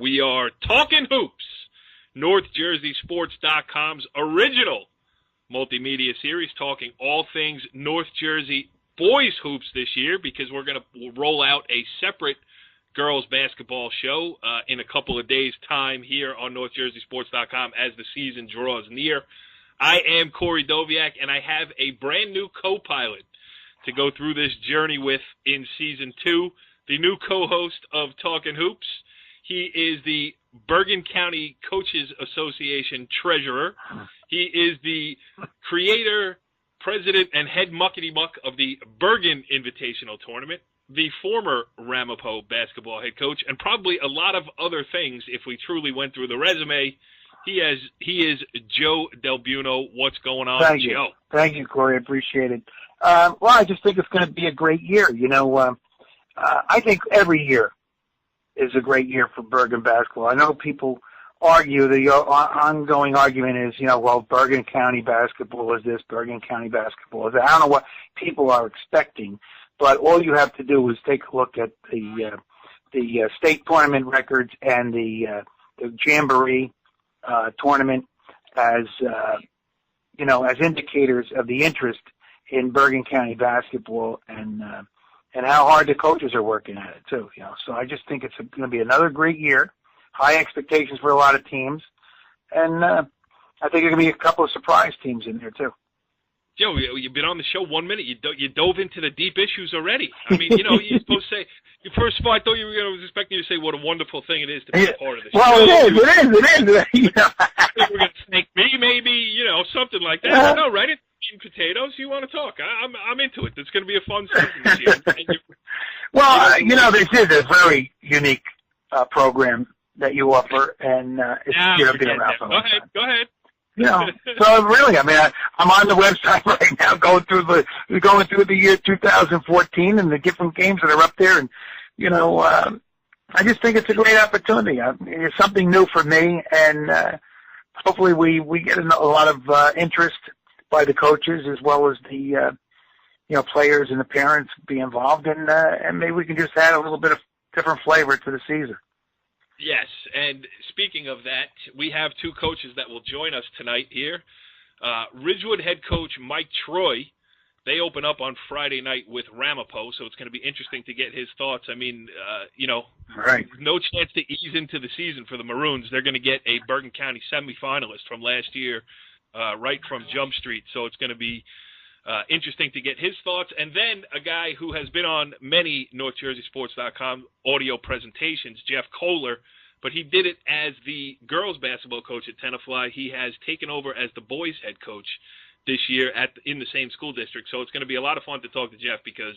We are Talkin' Hoops, NorthJerseySports.com's original multimedia series, talking all things North Jersey boys hoops this year, because we're going to roll out a separate girls basketball show in a couple of days' time here on NorthJerseySports.com as the season draws near. I am Corey Doviak, and I have a brand new co-pilot to go through this journey with in Season 2, the new co-host of Talkin' Hoops. He is the Bergen County Coaches Association treasurer. He is the creator, president, and head muckety-muck of the Bergen Invitational Tournament, the former Ramapo basketball head coach, and probably a lot of other things if we truly went through the resume. He is Joe DelBuono. What's going on, Thank you. Joe? Thank you, Corey. I appreciate it. Well, I just think it's going to be a great year. You know, I think every year is a great year for Bergen basketball. I know people argue, the ongoing argument is, you know, well, Bergen County basketball is this, Bergen County basketball is that. I don't know what people are expecting, but all you have to do is take a look at the state tournament records and the Jamboree tournament as, you know, as indicators of the interest in Bergen County basketball and how hard the coaches are working at it too. You know, so I just think it's going to be another great year. High expectations for a lot of teams, and I think there are going to be a couple of surprise teams in there too. Joe, you've been on the show 1 minute. You dove into the deep issues already. I mean, you know, you're supposed to say, first of all, I thought you were going to, was expecting you to say what a wonderful thing it is to be a part of the show. Well, it is. You know. We're going to thank me, maybe, you know, something like that. No, right? It's potatoes. You want to talk? I'm into it. It's going to be a fun season this year. Well, you know, this is a very unique program that you offer, and it's been around for a long time. Go ahead. You know, so really, I mean, I'm on the website right now, going through the year 2014 and the different games that are up there, and you know, I just think it's a great opportunity. It's something new for me, and hopefully we get a lot of interest by the coaches as well as the you know, players and the parents be involved, and maybe we can just add a little bit of different flavor to the season. Yes, and speaking of that, we have two coaches that will join us tonight here. Ridgewood head coach Mike Troy, they open up on Friday night with Ramapo, so it's going to be interesting to get his thoughts. I mean, you know, right. No chance to ease into the season for the Maroons. They're going to get a Bergen County semifinalist from last year right from Jump Street, so it's going to be interesting to get his thoughts. And then a guy who has been on many NorthJerseySports.com audio presentations, Jeff Kohler, but he did it as the girls basketball coach at Tenafly. He has taken over as the boys head coach this year in the same school district. So it's going to be a lot of fun to talk to Jeff, because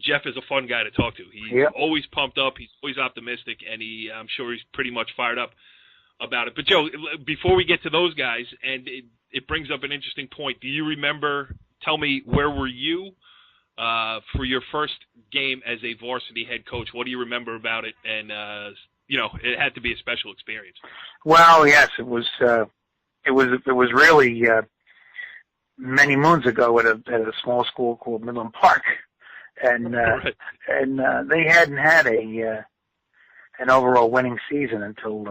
Jeff is a fun guy to talk to. He's always pumped up. He's always optimistic, and I'm sure he's pretty much fired up about it. But, Joe, before we get to those guys, and it brings up an interesting point. Do you remember, tell me, where were you for your first game as a varsity head coach? What do you remember about it? And, you know, it had to be a special experience. Well, yes, it was really many moons ago at a small school called Midland Park. And, right. and they hadn't had an overall winning season until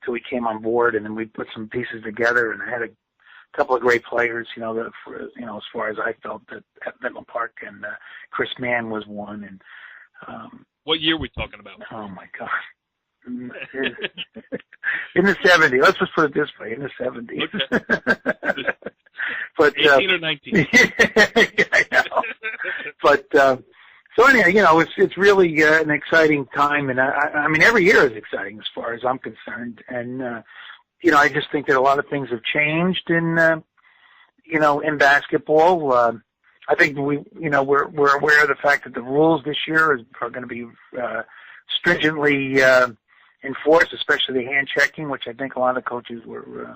we came on board, and then we put some pieces together, and I had a couple of great players, you know, as far as I felt at Midland Park, and Chris Mann was one. And what year are we talking about? Oh my God, in the 70s. Let's just put it this way: in the 70s. Okay. But 18 or 19. I know. But so anyhow, you know, it's really an exciting time, and I mean, every year is exciting as far as I'm concerned, and. You know, I just think that a lot of things have changed in, you know, in basketball. I think we're aware of the fact that the rules this year are going to be stringently enforced, especially the hand checking, which I think a lot of coaches were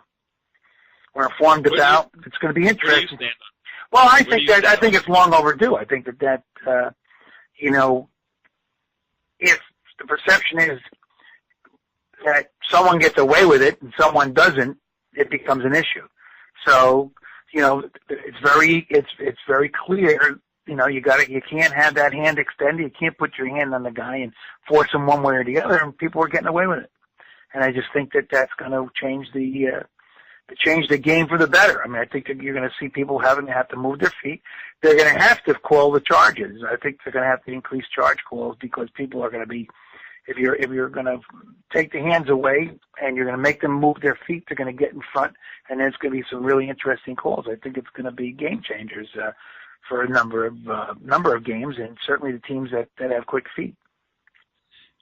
informed about. It's going to be interesting. Well, I think it's long overdue. I think that you know, if the perception is that someone gets away with it and someone doesn't, it becomes an issue. So, you know, it's very clear You know, you can't have that hand extended. You can't put your hand on the guy and force him one way or the other, and people are getting away with it. And I just think that that's going to change the game for the better. I mean, I think that you're going to see people have to move their feet. They're going to have to call the charges. I think they're going to have to increase charge calls because people are going to be, if you're going to take the hands away and you're going to make them move their feet, they're going to get in front, and there's going to be some really interesting calls. I think it's going to be game changers for a number of games, and certainly the teams that have quick feet.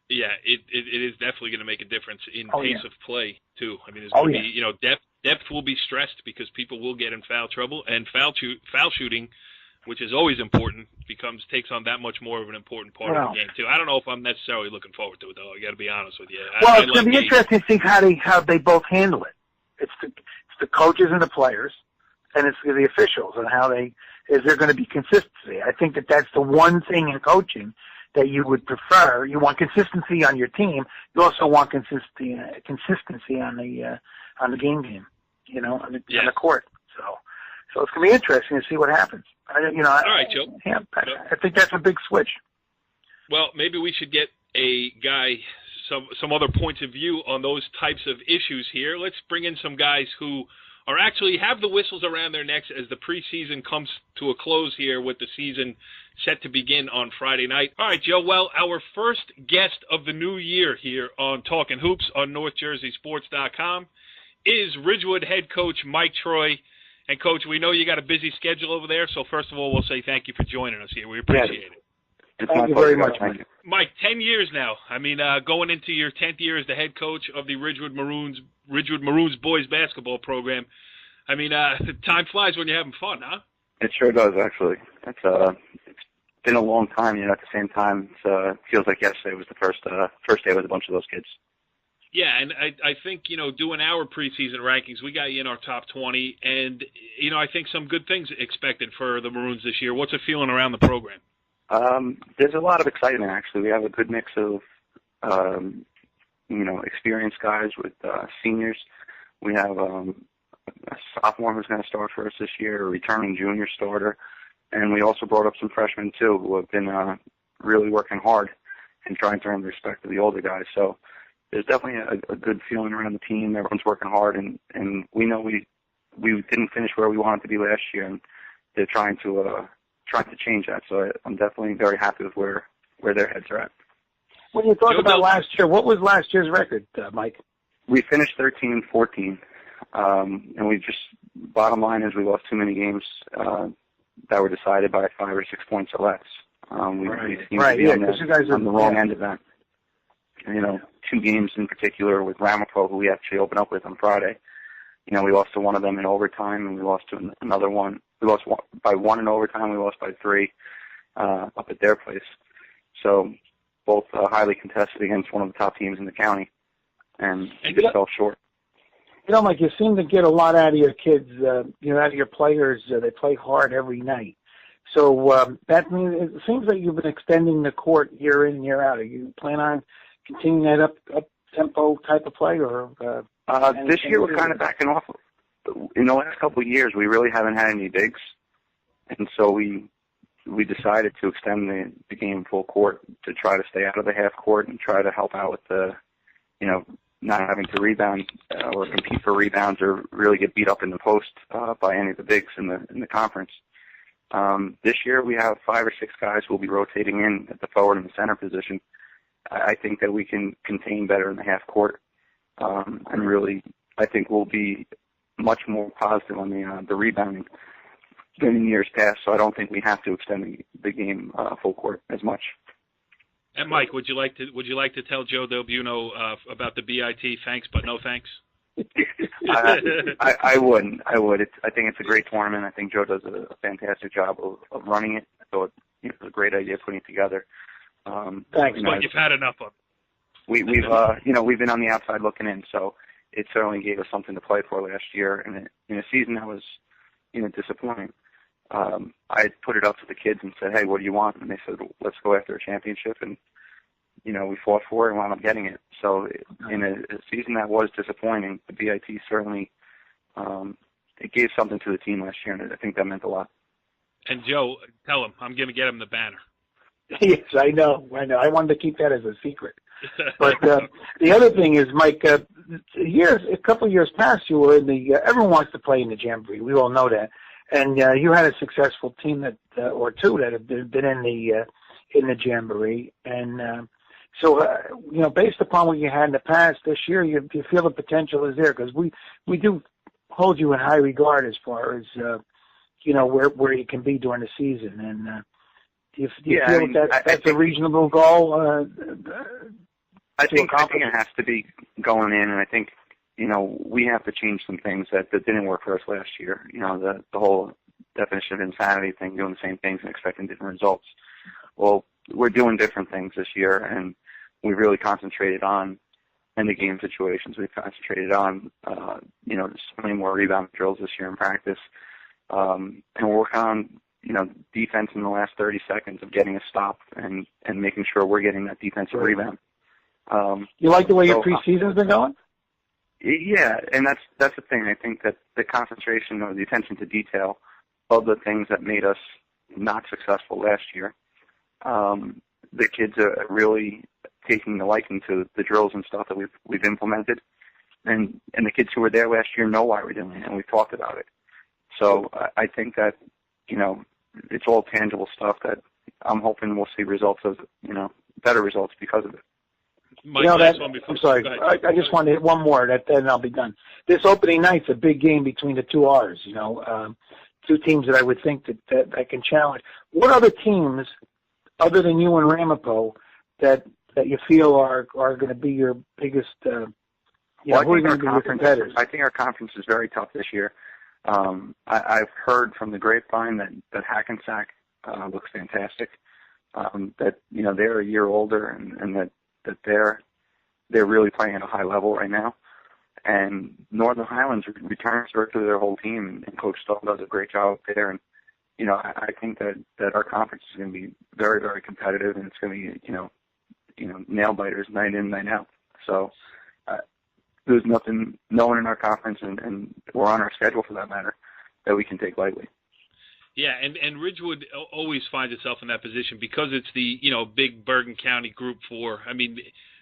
Yeah, it is definitely going to make a difference in pace of play too. I mean, there's going to be depth will be stressed because people will get in foul trouble, and foul shooting, which is always important, takes on that much more of an important part of the game too. I don't know if I'm necessarily looking forward to it though. I got to be honest with you. Well, it's going to be interesting to see how they both handle it. It's the coaches and the players, and it's the officials and is there going to be consistency. I think that's the one thing in coaching that you would prefer. You want consistency on your team. You also want consistency on the game, you know, on the court. So it's going to be interesting to see what happens. All right, Joe. Yeah, I think that's a big switch. Well, maybe we should get a guy some other points of view on those types of issues here. Let's bring in some guys who are actually have the whistles around their necks as the preseason comes to a close here with the season set to begin on Friday night. All right, Joe. Well, our first guest of the new year here on Talkin' Hoops on NorthJerseySports.com is Ridgewood head coach Mike Troy. And, Coach, we know you got a busy schedule over there, so first of all, we'll say thank you for joining us here. We appreciate it. Thank you very much, Mike. Mike, 10 years now. I mean, going into your 10th year as the head coach of the Ridgewood Maroons boys basketball program. I mean, time flies when you're having fun, huh? It sure does, actually. It's been a long time, you know. At the same time, it feels like yesterday was the first day with a bunch of those kids. Yeah, and I think, you know, doing our preseason rankings, we got you in our top 20, and, you know, I think some good things expected for the Maroons this year. What's the feeling around the program? There's a lot of excitement, actually. We have a good mix of, you know, experienced guys with seniors. We have a sophomore who's going to start for us this year, a returning junior starter, and we also brought up some freshmen, too, who have been really working hard and trying to earn the respect of the older guys. So there's definitely a good feeling around the team. Everyone's working hard, and we know we didn't finish where we wanted to be last year, and they're trying to change that. So I'm definitely very happy with where their heads are at. When you talk about last year, what was last year's record, Mike? We finished 13-14, and we just, bottom line is we lost too many games that were decided by 5 or 6 points or less. We seem to be on the wrong end of that. You know, 2 games in particular with Ramapo, who we actually opened up with on Friday. You know, we lost to one of them in overtime, and we lost to another one. We lost by 1 in overtime. We lost by 3 up at their place. So both highly contested against one of the top teams in the county, and just fell short. You know, Mike, you seem to get a lot out of your kids, you know, out of your players. They play hard every night. So that means it seems like you've been extending the court year in, year out. Are you planning on continuing that up-tempo type of play? Or this year we're kind of backing off. In the last couple of years, we really haven't had any bigs, and so we decided to extend the game full court to try to stay out of the half court and try to help out with the, you know, not having to rebound or compete for rebounds or really get beat up in the post by any of the bigs in the conference. This year we have 5 or 6 guys who will be rotating in at the forward and the center position. I think that we can contain better in the half court, and really, I think we'll be much more positive on the rebounding than in years past. So I don't think we have to extend the game full court as much. And Mike, would you like to tell Joe DelBuono about the BIT? Thanks, but no thanks. I would. I think it's a great tournament. I think Joe does a fantastic job of running it. So it was a great idea putting it together. Thanks, you know, but you've had enough of it. We've been on the outside looking in, so it certainly gave us something to play for last year. And in a season that was, you know, disappointing, I had put it up to the kids and said, "Hey, what do you want?" And they said, "Let's go after a championship." And you know, we fought for it and wound up getting it. So in a season that was disappointing, the BIT certainly it gave something to the team last year, and I think that meant a lot. And Joe, tell him I'm going to get him the banner. Yes, I know. I wanted to keep that as a secret. But the other thing is, Mike, a couple of years past, you were in the. Everyone wants to play in the Jamboree. We all know that, and you had a successful team or two that have been in the Jamboree, and so based upon what you had in the past, this year you feel the potential is there, because we do hold you in high regard as far as where you can be during the season, and. Do you feel that's a reasonable goal? I think it has to be going in, and I think we have to change some things that didn't work for us last year. The whole definition of insanity thing, doing the same things and expecting different results. Well, we're doing different things this year, and we really concentrated on in the game situations. We've concentrated on so many more rebound drills this year in practice, and we're working on defense in the last 30 seconds of getting a stop and making sure we're getting that defensive rebound. You like the way your preseason's been going? Yeah, and that's the thing. I think that the concentration or the attention to detail of the things that made us not successful last year, the kids are really taking the liking to the drills and stuff that we've implemented, and the kids who were there last year know why we're doing it, and we've talked about it. So I think that it's all tangible stuff that I'm hoping we'll see results of, better results because of it. Mike, I'm sorry. I just wanted to hit one more, then I'll be done. This opening night's a big game between the two R's, two teams that I would think that can challenge. What other teams, other than you and Ramapo, that you feel are going to be your biggest, who are going to be your competitors? I think our conference is very tough this year. I've heard from the grapevine that Hackensack looks fantastic. That they're a year older and that they're really playing at a high level right now. And Northern Highlands returns virtually their whole team, and Coach Stahl does a great job up there. And I think that our conference is going to be very, very competitive, and it's going to be nail biters night in, night out. So. There's no one in our conference, and we're on our schedule for that matter, that we can take lightly. Yeah, and Ridgewood always finds itself in that position because it's the big Bergen County Group 4. I mean,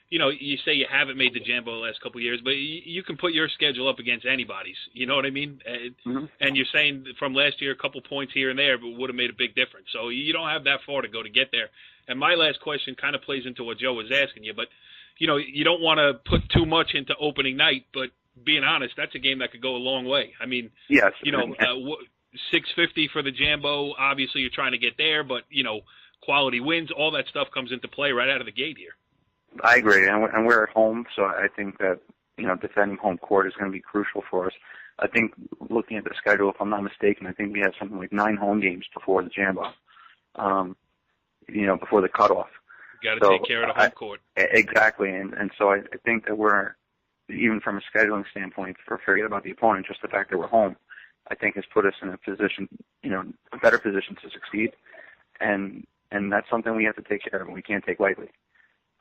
you say you haven't made the Jambo the last couple of years, but you can put your schedule up against anybody's. You know what I mean? Mm-hmm. And you're saying from last year, a couple points here and there, but would have made a big difference. So you don't have that far to go to get there. And my last question kind of plays into what Joe was asking you, but. You don't want to put too much into opening night, but being honest, that's a game that could go a long way. I mean, yes, 650 for the Jambo. Obviously, you're trying to get there, but quality wins. All that stuff comes into play right out of the gate here. I agree, and we're at home, so I think that defending home court is going to be crucial for us. I think looking at the schedule, if I'm not mistaken, I think we have something like 9 home games before the Jambo. Before the cutoff. Got to take care of the home court. Exactly, and so I think that we're, even from a scheduling standpoint, forget about the opponent, just the fact that we're home, I think has put us in a position, a better position to succeed, and that's something we have to take care of, and we can't take lightly.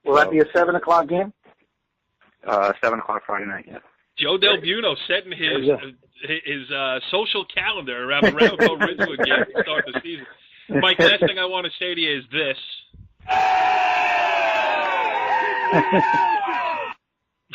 Will that be a 7 o'clock game? 7 o'clock Friday night, yeah. Joe DelBuono setting his social calendar around the Ramapo Ridgewood game to start the season. Mike, last thing I want to say to you is this.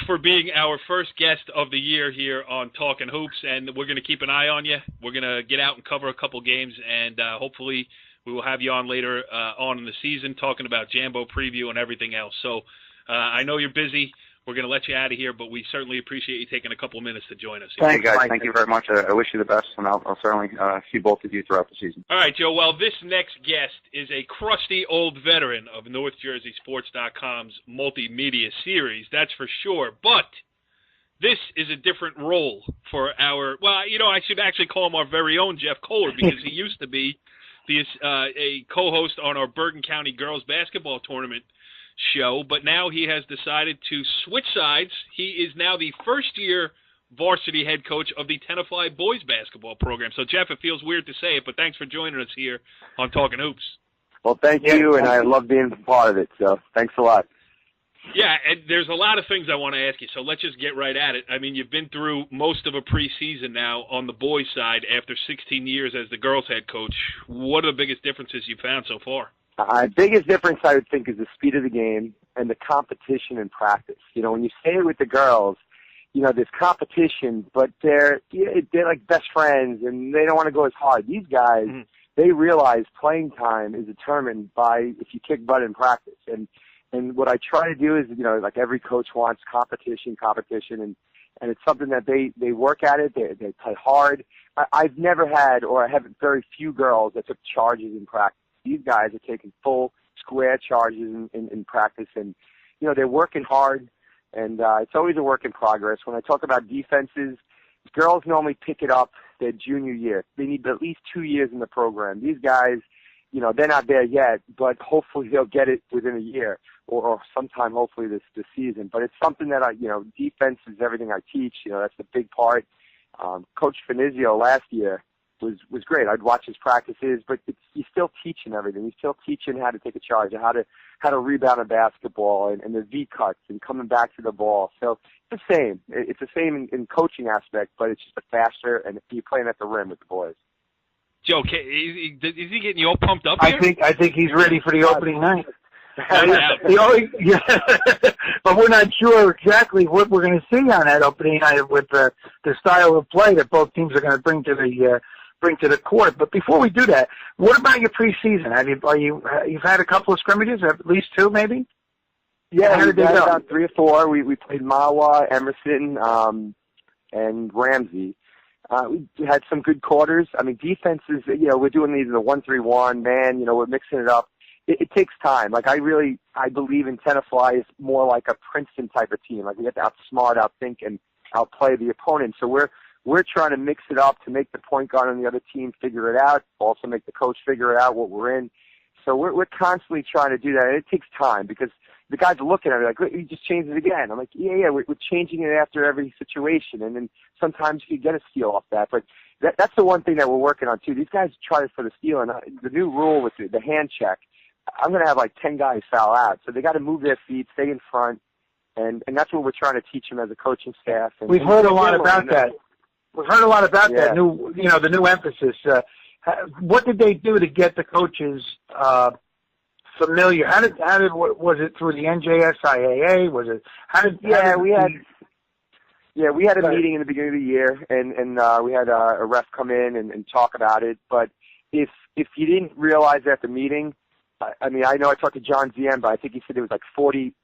For being our first guest of the year here on Talkin' Hoops, and we're going to keep an eye on you. We're going to get out and cover a couple games, and hopefully we will have you on later on in the season talking about Jambo preview and everything else. So I know you're busy. We're going to let you out of here, but we certainly appreciate you taking a couple of minutes to join us here. Hey, guys, thank you very much. I wish you the best, and I'll certainly see both of you throughout the season. All right, Joe. Well, this next guest is a crusty old veteran of NorthJerseySports.com's multimedia series, that's for sure. But this is a different role for our, I should actually call him our very own Jeff Kohler, because he used to be a co-host on our Bergen County girls basketball tournament show, but now he has decided to switch sides. He is now the first-year varsity head coach of the Tenafly boys basketball program. So, Jeff, it feels weird to say it, but thanks for joining us here on Talkin' Hoops. Well, thank you, and I love being a part of it, so thanks a lot. Yeah, and there's a lot of things I want to ask you, so let's just get right at it. I mean, you've been through most of a preseason now on the boys' side after 16 years as the girls' head coach. What are the biggest differences you've found so far? Biggest difference, I would think, is the speed of the game and the competition in practice. You know, when you say it with the girls, you know, there's competition, but they're like best friends, and they don't want to go as hard. These guys, they realize playing time is determined by if you kick butt in practice. And what I try to do is, you know, like every coach wants competition, and it's something that they work at it, they play hard. I've never had, or I have very few girls that took charges in practice. These guys are taking full square charges in practice, and, you know, they're working hard, and it's always a work in progress. When I talk about defenses, girls normally pick it up their junior year. They need at least 2 years in the program. These guys, you know, they're not there yet, but hopefully they'll get it within a year or sometime hopefully this season. But it's something that defense is everything I teach. You know, that's the big part. Coach Finizio last year was great. I'd watch his practices, but he's still teaching everything. He's still teaching how to take a charge, how to rebound a basketball, and the V cuts and coming back to the ball. So it's the same. It's the same in coaching aspect, but it's just faster, and you're playing at the rim with the boys. Joe, is he getting you all pumped up here? I think he's ready for the opening night. Yeah. But we're not sure exactly what we're going to see on that opening night with the style of play that both teams are going to bring to the court. But before we do that, what about your preseason? You've had a couple of scrimmages, at least two, maybe? Yeah, we had about 3 or 4. We played Mawa, Emerson, and Ramsey. We had some good quarters. I mean, defenses, you know, we're doing these in the 1-3-1, man, you know, we're mixing it up. It takes time. Like, I believe in Tenafly is more like a Princeton type of team. Like, we have to outsmart, outthink, and outplay the opponent. So we're trying to mix it up to make the point guard on the other team figure it out, also make the coach figure out what we're in. So we're constantly trying to do that. And it takes time because the guys are looking at me like, you just changed it again. I'm like, yeah, we're changing it after every situation. And then sometimes you get a steal off that. But that's the one thing that we're working on, too. These guys try for the steal. And the new rule with the hand check, I'm going to have like 10 guys foul out. So they got to move their feet, stay in front. And that's what we're trying to teach them as a coaching staff. And we've heard a lot about that. We've heard a lot about that new, you know, the new emphasis. What did they do to get the coaches familiar? Was it through the NJSIAA? Was it? We had a meeting in the beginning of the year, and we had a ref come in and talk about it. But if you didn't realize at the meeting, I mean, I know I talked to John Ziemba. I think he said it was like 40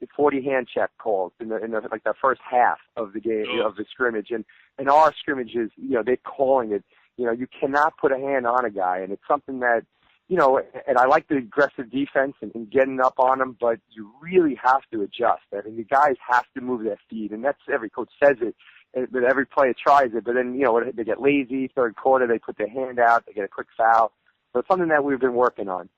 hand check calls in the first half of the game of the scrimmage, and in our scrimmages, you know, they're calling it. You know, you cannot put a hand on a guy, and it's something that, you know, and I like the aggressive defense and getting up on them, but you really have to adjust. I mean, the guys have to move their feet, and that's every coach says it, but every player tries it. But then, you know, they get lazy. Third quarter, they put their hand out, they get a quick foul. So it's something that we've been working on.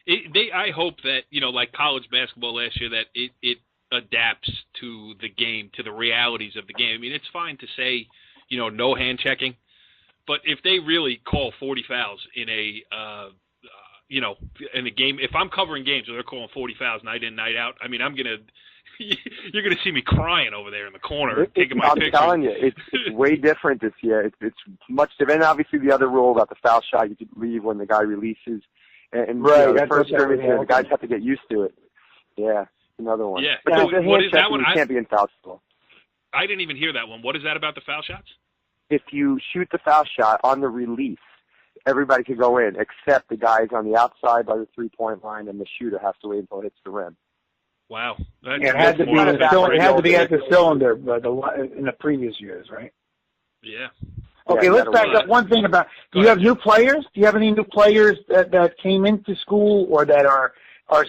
I hope that, you know, like college basketball last year, that it adapts to the game, to the realities of the game. I mean, it's fine to say, you know, no hand checking, but if they really call 40 fouls in a game, if I'm covering games where they're calling 40 fouls night in, night out, I mean, you're gonna see me crying over there in the corner taking my picture. I'm telling you, it's way different this year. It's much different. And obviously, the other rule about the foul shot, you could leave when the guy releases. And right, you know, the first scrimmage, the guys have to get used to it. Yeah, another one. Yeah. But the what hand is that one? You can't be in foul school. I didn't even hear that one. What is that about the foul shots? If you shoot the foul shot on the release, everybody can go in except the guys on the outside by the 3-point line, and the shooter has to wait until it hits the rim. Wow. It had to be at the cylinder in the previous years, right? Yeah. Okay, let's back up one thing about, do you have new players? Do you have any new players that came into school or that are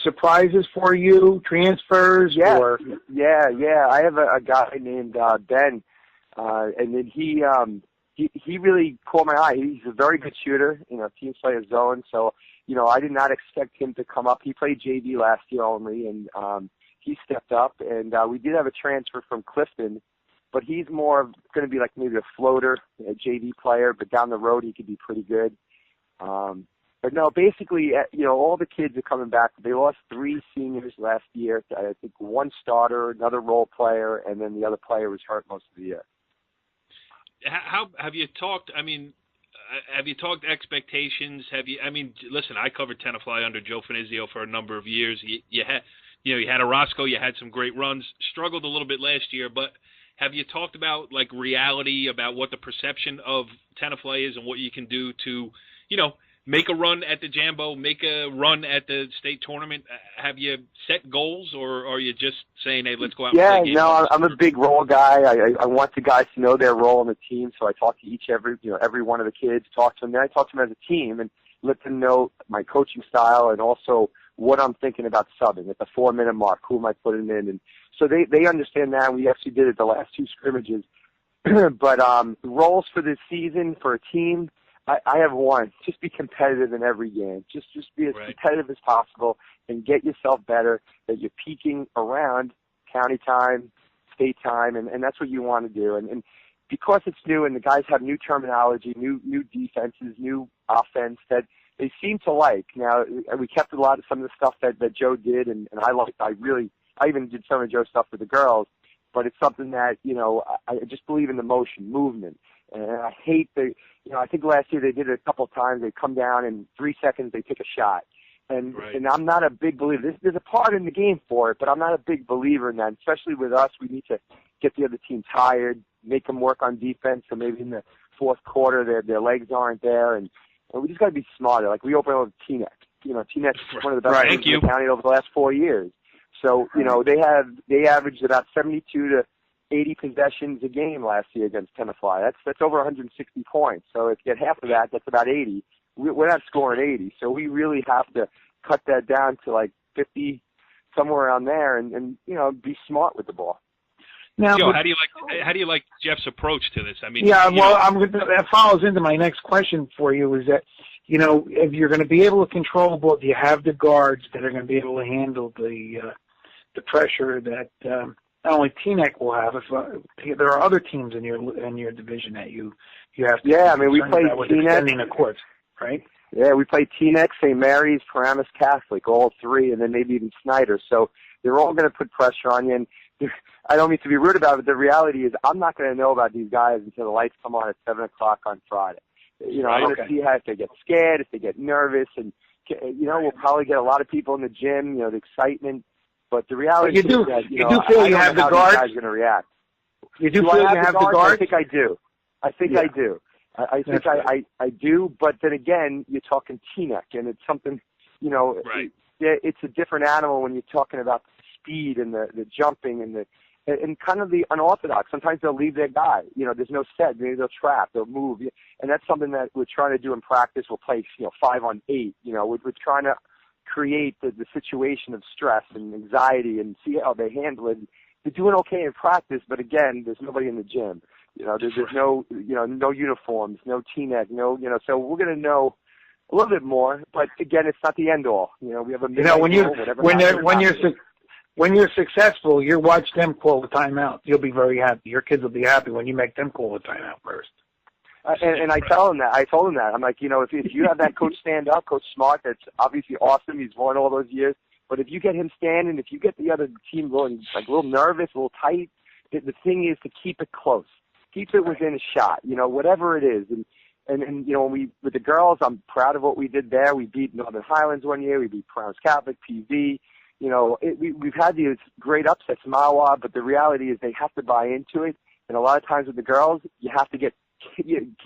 surprises for you, transfers? Yeah, or? Yeah. I have a guy named Ben, and then he really caught my eye. He's a very good shooter, you know, teams play a zone, so, you know, I did not expect him to come up. He played JV last year only, and he stepped up, and we did have a transfer from Clifton, but he's more going to be like maybe a floater, a JV player, but down the road he could be pretty good. And But no, basically, all the kids are coming back. They lost 3 seniors last year. I think 1 starter, another role player, and then the other player was hurt most of the year. How have you talked? I mean, have you talked expectations? Have you? I mean, listen, I covered Tenafly under Joe Finizio for a number of years. You had a Roscoe, you had some great runs. Struggled a little bit last year, but have you talked about like reality, about what the perception of Tenafly is and what you can do to, make a run at the Jambo, make a run at the state tournament? Have you set goals, or are you just saying, hey, let's go out and play games? Yeah, no, I'm a big role guy. I want the guys to know their role in the team, so I talk to every one of the kids, talk to them. Then I talk to them as a team and let them know my coaching style and also what I'm thinking about subbing at the 4-minute mark, who am I putting in. And so they understand that. We actually did it the last 2 scrimmages. But roles for this season for a team, I have one. Just be competitive in every game. Just be as competitive as possible and get yourself better, that you're peaking around county time, state time, and that's what you want to do. And because it's new and the guys have new terminology, new defenses, new offense that they seem to like. Now, we kept a lot of some of the stuff that Joe did, and I liked. I even did some of Joe's stuff with the girls, but it's something that, I just believe in the motion, movement. And I hate I think last year they did it a couple of times. They come down in 3 seconds, they take a shot. And I'm not a big believer. There's a part in the game for it, but I'm not a big believer in that. Especially with us, we need to get the other team tired, make them work on defense. So maybe in the 4th quarter, their legs aren't there, and we just got to be smarter. Like we open up with Teaneck. Teaneck's one of the best teams in the county over the last 4 years. So they averaged about 72 to 80 possessions a game last year against Tenafly. That's over 160 points. So if you get half of that, that's about 80. We're not scoring 80, so we really have to cut that down to like 50, somewhere around there, and be smart with the ball. Now, Joe, how do you like Jeff's approach to this? I mean, that follows into my next question for you. Is that if you're going to be able to control the ball, do you have the guards that are going to be able to handle the pressure that not only Teaneck will have? If there are other teams in your division that you have to. Yeah, I mean we play extending the courts, right? Yeah, we play Teaneck, St. Mary's, Paramus Catholic, all 3, and then maybe even Snyder. So they're all going to put pressure on you. And I don't mean to be rude about it, but the reality is I'm not going to know about these guys until the lights come on at 7 o'clock on Friday. I'm going to see how if they get scared, if they get nervous, and we'll probably get a lot of people in the gym. The excitement. But the reality is that you do feel you have the guards. Guys are going to react. You do feel you have the guards? I think I do. I think I do. I do, but then again, you're talking Teaneck, and it's something, it's a different animal when you're talking about the speed and the jumping and kind of the unorthodox. Sometimes they'll leave their guy. There's no set. Maybe they'll trap, they'll move, and that's something that we're trying to do in practice. We'll play, 5-on-8. We're trying to create the situation of stress and anxiety and see how they handle it. They're doing okay in practice, but again, there's nobody in the gym. There's no, no uniforms, no Teaneck, so we're going to know a little bit more, but again, it's not the end all. We have a when you're successful, you watch them call the timeout. You'll be very happy. Your kids will be happy when you make them call the timeout first. And I tell him that. I told him that. I'm like, if you have that coach stand up, Coach Smart, that's obviously awesome. He's won all those years. But if you get him standing, if you get the other team going like a little nervous, a little tight, the thing is to keep it close. Keep it within a shot, whatever it is. And when with the girls, I'm proud of what we did there. We beat Northern Highlands one year. We beat Paramus Catholic, PV. We've had these great upsets, Mawa, but the reality is they have to buy into it. And a lot of times with the girls, you have to get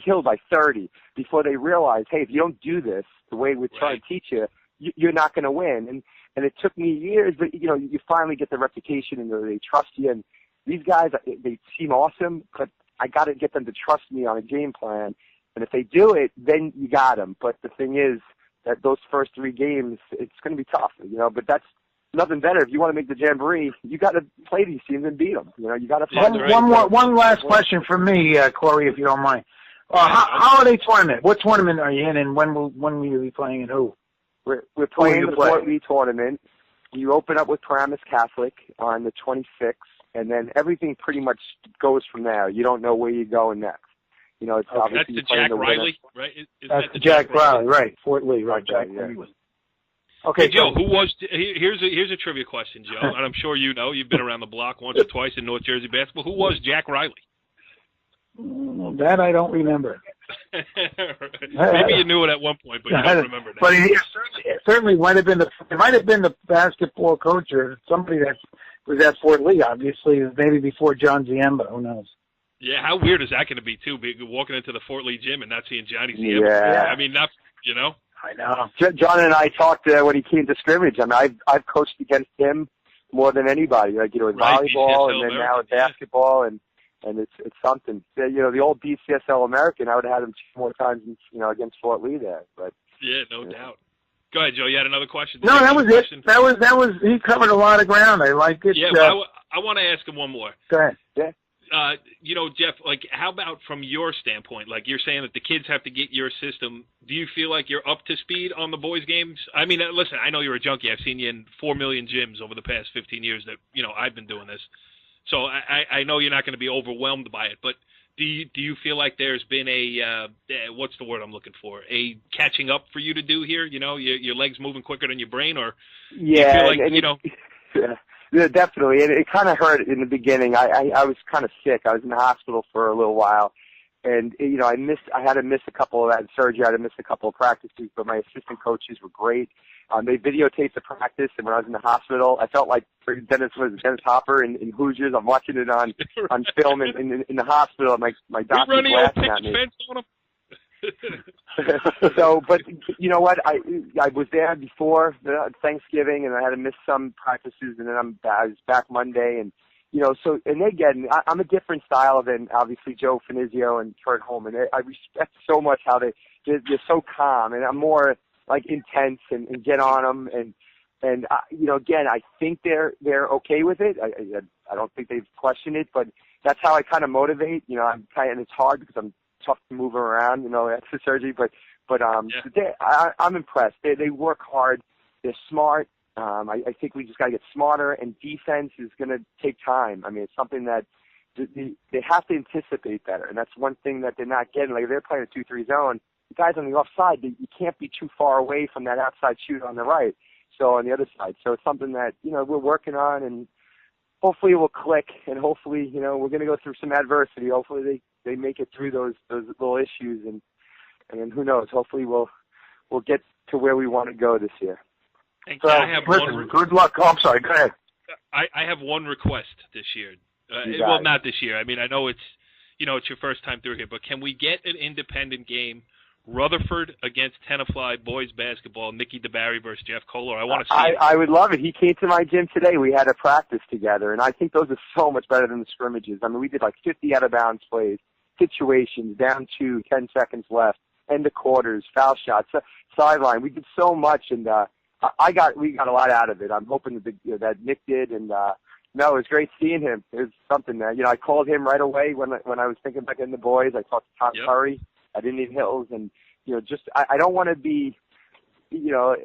killed by 30 before they realize, hey, if you don't do this the way we're trying to teach you, you're not going to win. And it took me years, but you finally get the reputation and they trust you. And these guys, they seem awesome, but I got to get them to trust me on a game plan. And if they do it, then you got them. But the thing is that those first 3 games, it's going to be tough, but that's nothing better. If you want to make the Jamboree, you got to play these teams and beat them. You got to. One last question for me, Corey, if you don't mind. Holiday tournament. What tournament are you in, and when will you be playing, and who? We're playing the Fort Lee tournament. You open up with Paramus Catholic on the 26th, and then everything pretty much goes from there. You don't know where you're going next. You know, it's Okay. obviously That's the playing Jack the winner. Riley, right? That's the Jack Riley, right? Fort Lee, right? Okay, Jack yeah. Riley. Okay, Hey, Joe, who was here's a trivia question, Joe, and I'm sure you know. You've been around the block once or twice in North Jersey basketball. Who was Jack Riley? That I don't remember. Maybe you knew it at one point, but you don't remember that. But it certainly might have been the basketball coach or somebody that was at Fort Lee. Obviously, maybe before John Ziemba. Who knows? Yeah, how weird is that going to be too? Walking into the Fort Lee gym and not seeing Johnny Ziemba. Yeah. I mean, not you know. I know. John and I talked when he came to scrimmage. I mean, I've coached against him more than anybody. Like, you know, in Right, volleyball BCSL and then now in American, basketball, and it's something. You know, the old BCSL American, I would have had him 2 more times, you know, against Fort Lee there. But Yeah, no doubt. Go ahead, Joe. You had another question? No, that was it. That was. He covered a lot of ground. I like it. Yeah, well, I want to ask him one more. Go ahead. Yeah. You know, Jeff, like, how about from your standpoint? Like, you're saying that the kids have to get your system. Do you feel like you're up to speed on the boys' games? I mean, listen, I know you're a junkie. I've seen you in 4 million gyms over the past 15 years that, you know, I've been doing this. So I know you're not going to be overwhelmed by it. But do you feel like there's been what's the word I'm looking for? A catching up for you to do here? You know, your legs moving quicker than your brain? Or yeah, do you feel like, you know. Yeah, definitely. And it kind of hurt in the beginning. I was kind of sick. I was in the hospital for a little while. And, you know, I had to miss a couple of that surgery. I had to miss a couple of practices, but my assistant coaches were great. They videotaped the practice, and when I was in the hospital, I felt like Dennis Hopper in Hoosiers. I'm watching it on film in the hospital, and my doctor's laughing at me. So, but you know what? I was there before Thanksgiving, and I had to miss some practices, and then I was back Monday, and you know, so and again, I'm a different style than obviously Joe Finizio and Kurt Holman. I respect so much how they're so calm, and I'm more like intense and get on them, and you know, again, I think they're okay with it. I don't think they've questioned it, but that's how I kind of motivate. You know, and it's hard because I'm tough to move around, you know, after surgery, but I'm impressed. They work hard. They're smart. I think we just got to get smarter, and defense is going to take time. I mean, it's something that they have to anticipate better, and that's one thing that they're not getting. Like, they're playing a 2-3 zone. The guys on the offside, you can't be too far away from that outside shooter on the right, so on the other side. So it's something that, you know, we're working on, and hopefully it will click, and hopefully, you know, we're going to go through some adversity. Hopefully they make it through those little issues, and then who knows? Hopefully we'll get to where we want to go this year. So, good luck. Oh, I'm sorry. Go ahead. I have one request this year. Well, not this year. I mean, I know it's your first time through here, but can we get an independent game? Rutherford against Tenafly boys basketball. Nicky DeBarry versus Jeff Kohler. I want to see it. I would love it. He came to my gym today. We had a practice together, and I think those are so much better than the scrimmages. I mean, we did like 50 out-of-bounds plays, situations, down 2, 10 seconds left, end of quarters, foul shots, sideline. We did so much, and we got a lot out of it. I'm hoping that Nick did, and no, it was great seeing him. It was something that, you know, I called him right away when I was thinking about getting the boys. I talked to Tom Curry at Indian Hills, and you know, just I don't want to be, you know,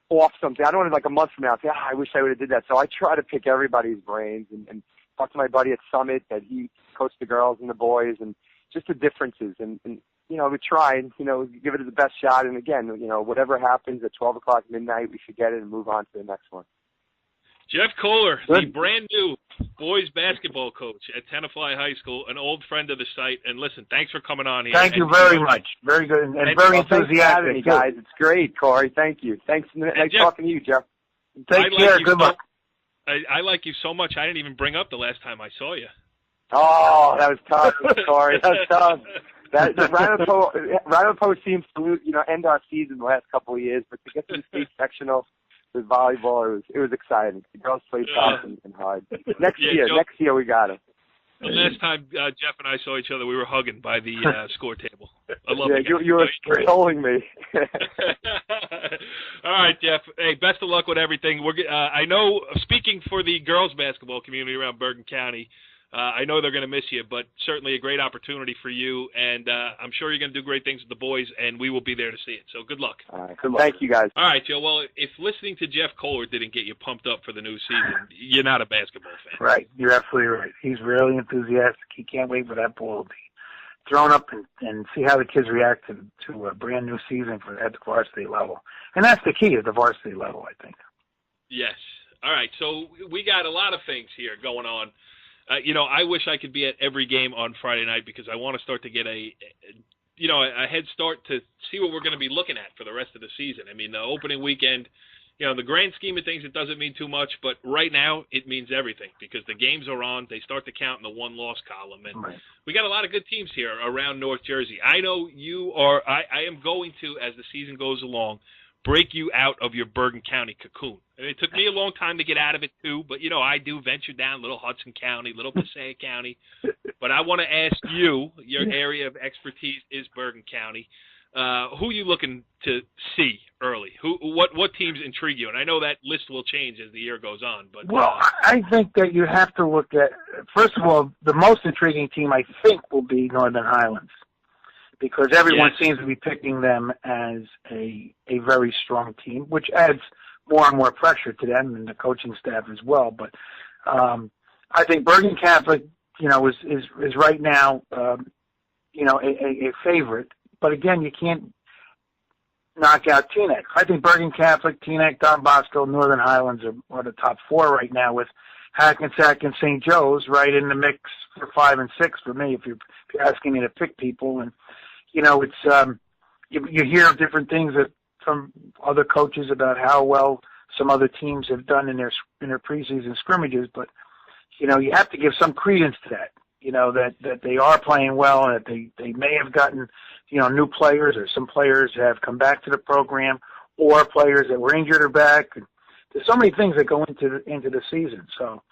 off something. I don't want to, like, a month from now say, I wish I would have did that. So I try to pick everybody's brains and talk to my buddy at Summit that he coached the girls and the boys, and just the differences, and you know, we try and, you know, give it the best shot. And again, you know, whatever happens at 12 o'clock midnight, we should get it and move on to the next one. Jeff Kohler, the brand new boys basketball coach at Tenafly High School, an old friend of the site. And listen, thanks for coming on here. Thank you very much. Very good and very enthusiastic. Me, guys. It's great, Corey. Thank you. Thanks. Nice talking to you, Jeff. Take care. Good luck. I like you so much, I didn't even bring up the last time I saw you. Oh, that was tough, Corey. That was tough. The Ramapo seems to, you know, end our season the last couple of years, but to get to the state sectional with volleyball, it was exciting. The girls played tough and hard. Next year we got it. The last time Jeff and I saw each other, we were hugging by the score table. I love you were consoling me. All right, Jeff. Hey, best of luck with everything. I know, speaking for the girls basketball community around Bergen County, I know they're going to miss you, but certainly a great opportunity for you, and I'm sure you're going to do great things with the boys, and we will be there to see it. So good luck. All right, good luck. Thank you, guys. All right, Joe. Well, if listening to Jeff Kohler didn't get you pumped up for the new season, you're not a basketball fan. Right. You're absolutely right. He's really enthusiastic. He can't wait for that ball thrown up and see how the kids react to a brand new season at the varsity level. And that's the key, is the varsity level, I think. Yes. All right, so we got a lot of things here going on. I wish I could be at every game on Friday night because I want to start to get a head start to see what we're going to be looking at for the rest of the season. I mean, the opening weekend, in the grand scheme of things, it doesn't mean too much, but right now it means everything because the games are on. They start to count in the one-loss column, and we got a lot of good teams here around North Jersey. I know you are. I am going to, as the season goes along, break you out of your Bergen County cocoon. And it took me a long time to get out of it too, but I do venture down little Hudson County, little Passaic County. But I want to ask you, your area of expertise is Bergen County. Who are you looking to see early? What teams intrigue you? And I know that list will change as the year goes on. But I think that you have to look at, first of all, the most intriguing team I think will be Northern Highlands, because everyone seems to be picking them as a very strong team, which adds more and more pressure to them and the coaching staff as well. But I think Bergen Catholic, is right now, a favorite. But again, you can't knock out Teaneck. I think Bergen Catholic, Teaneck, Don Bosco, Northern Highlands are the top four right now, with Hackensack and St. Joe's right in the mix for 5 and 6 for me. If you're asking me to pick people, and it's you hear different things from other coaches about how well some other teams have done in their preseason scrimmages, but you have to give some credence to that. That they are playing well, and that they may have gotten new players, or some players have come back to the program, or players that were injured are back. There's so many things that go into the season. So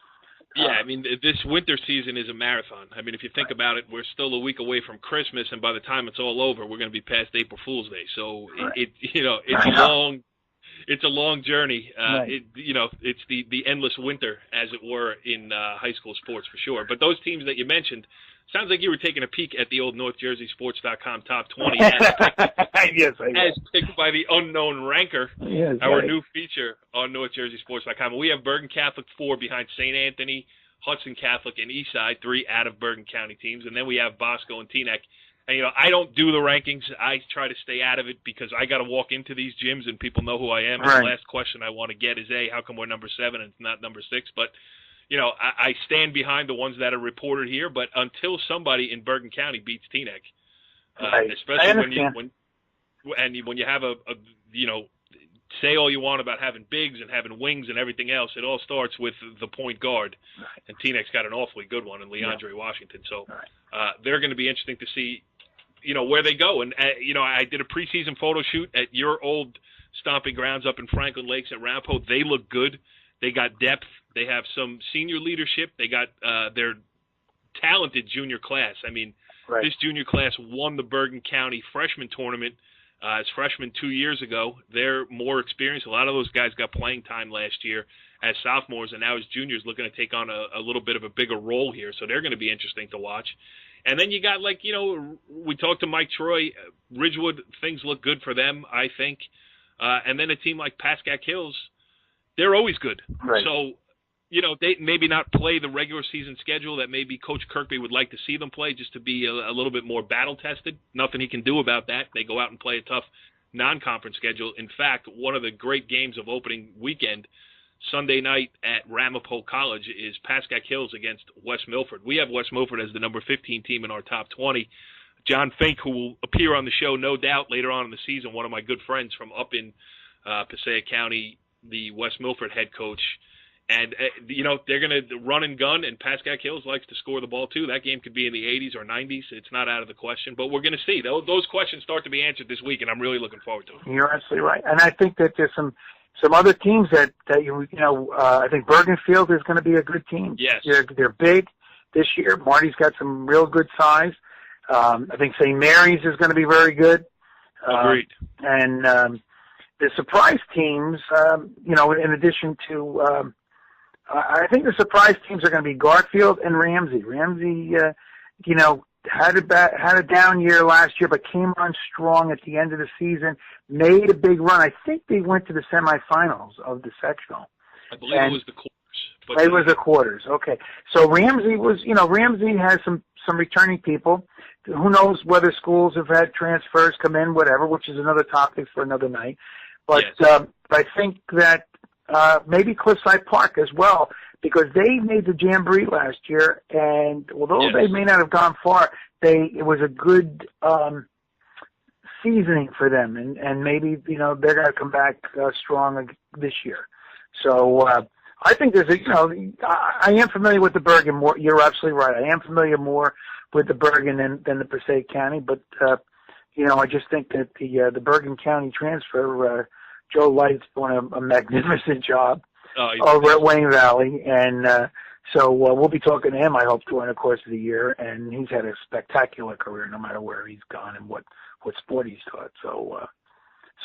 yeah, I mean, this winter season is a marathon. I mean, if you think about it, we're still a week away from Christmas, and by the time it's all over, we're going to be past April Fool's Day. So it's a long journey. It's the endless winter, as it were, in high school sports for sure. But those teams that you mentioned, sounds like you were taking a peek at the old NorthJerseySports.com top 20 as picked by the unknown ranker, our new feature on NorthJerseySports.com. And we have Bergen Catholic 4 behind St. Anthony, Hudson Catholic, and Eastside, 3 out of Bergen County teams. And then we have Bosco and Teaneck. And, I don't do the rankings. I try to stay out of it because I got to walk into these gyms and people know who I am. And the last question I want to get is, how come we're number 7 and it's not number 6? But, I stand behind the ones that are reported here. But until somebody in Bergen County beats Teaneck, especially when you have a say all you want about having bigs and having wings and everything else, it all starts with the point guard. And Teaneck's got an awfully good one in Leandre Washington. So they're going to be interesting to see, where they go. And, I did a preseason photo shoot at your old stomping grounds up in Franklin Lakes at Ramapo. They look good. They got depth. They have some senior leadership. They got their talented junior class. I mean, this junior class won the Bergen County freshman tournament as freshmen 2 years ago. They're more experienced. A lot of those guys got playing time last year as sophomores, and now as juniors looking to take on a little bit of a bigger role here. So they're going to be interesting to watch. And then you got, we talked to Mike Troy, Ridgewood, things look good for them, I think. And then a team like Pascack Hills, they're always good. So, they maybe not play the regular season schedule that maybe Coach Kirkby would like to see them play, just to be a little bit more battle-tested. Nothing he can do about that. They go out and play a tough non-conference schedule. In fact, one of the great games of opening weekend, Sunday night at Ramapo College, is Pascack Hills against West Milford. We have West Milford as the number 15 team in our top 20. John Fink, who will appear on the show, no doubt, later on in the season, one of my good friends from up in Passaic County, the West Milford head coach. And, they're going to run and gun, and Pascack Hills likes to score the ball, too. That game could be in the 80s or 90s. It's not out of the question. But we're going to see. Those questions start to be answered this week, and I'm really looking forward to it. You're absolutely right. And I think that there's some other teams that I think Bergenfield is going to be a good team. Yes. They're big this year. Marty's got some real good size. I think St. Mary's is going to be very good. Agreed. And the surprise teams, in addition to I think the surprise teams are going to be Garfield and Ramsey. Ramsey, had a down year last year, but came on strong at the end of the season, made a big run. I think they went to the semifinals of the sectional. I believe it was the quarters. It was the quarters. Okay. So Ramsey has some returning people. who knows whether schools have had transfers come in, whatever, which is another topic for another night. But I think that maybe Cliffside Park as well, because they made the Jamboree last year, and although they may not have gone far, it was a good seasoning for them, and maybe they're going to come back strong this year. So I think there's I am familiar with the Bergen more. You're absolutely right. I am familiar more with the Bergen than the Passaic County, but I just think that the Bergen County transfer, Joe Light's doing a magnificent job over at Wayne Valley, and so we'll be talking to him, I hope, during the course of the year. And he's had a spectacular career, no matter where he's gone and what sport he's taught. So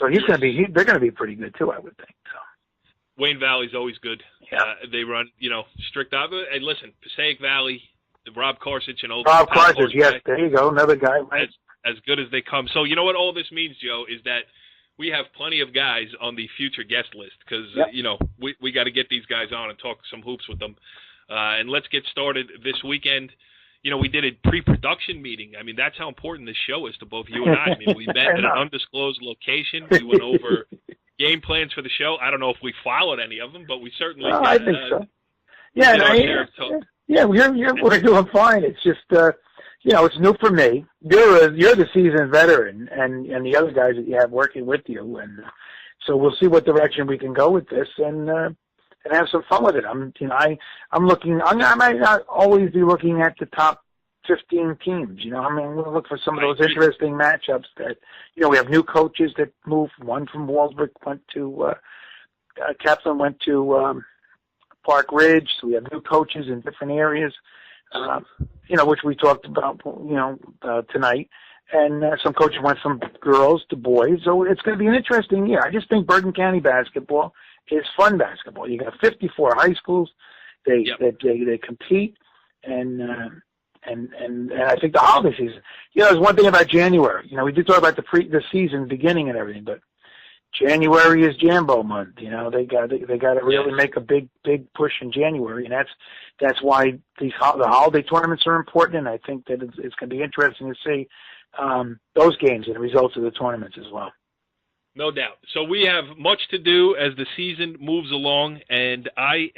he's going to be they're going to be pretty good too, I would think. So. Wayne Valley's always good. Yeah. They run, strict out. And listen, Passaic Valley, Rob Karsich and old Rob Karsich, yes, there you go, another guy. Right? As good as they come. So you know what all this means, Joe, is that we have plenty of guys on the future guest list because we got to get these guys on and talk some hoops with them. And let's get started this weekend. We did a pre-production meeting. I mean, that's how important this show is to both you and I. I mean, we met at an undisclosed location. We went over game plans for the show. I don't know if we followed any of them, but we certainly did. I think so. Yeah, we're doing fine. It's just, it's new for me. You're the seasoned veteran, and the other guys that you have working with you, and so we'll see what direction we can go with this, and have some fun with it. I'm looking. I might not always be looking at the top 15 teams. I'm going to look for some of those interesting matchups that, we have new coaches that moved. One from Walsbrook went to, Kaplan went to Park Ridge. So we have new coaches in different areas, which we talked about, tonight. And some coaches went from girls to boys. So it's going to be an interesting year. I just think Bergen County basketball is fun basketball. You got 54 high schools. They compete, and I think the holiday season. There's one thing about January. We did talk about the season beginning and everything, but January is Jambo month. They got to really make a big push in January, and that's why the holiday tournaments are important. And I think that it's going to be interesting to see those games and the results of the tournaments as well. No doubt. So we have much to do as the season moves along, and I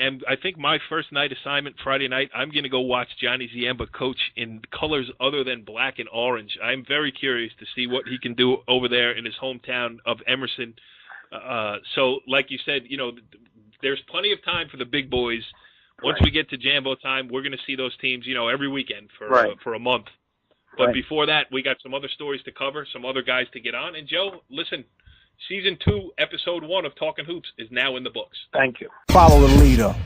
think my first night assignment, Friday night, I'm going to go watch Johnny Ziemba coach in colors other than black and orange. I'm very curious to see what he can do over there in his hometown of Emerson. So like you said, there's plenty of time for the big boys. Once we get to Jambo time, we're going to see those teams, every weekend for a month. But before that, we got some other stories to cover, some other guys to get on. And Joe, listen, Season 2, Episode 1 of Talkin' Hoops is now in the books. Thank you. Follow the leader.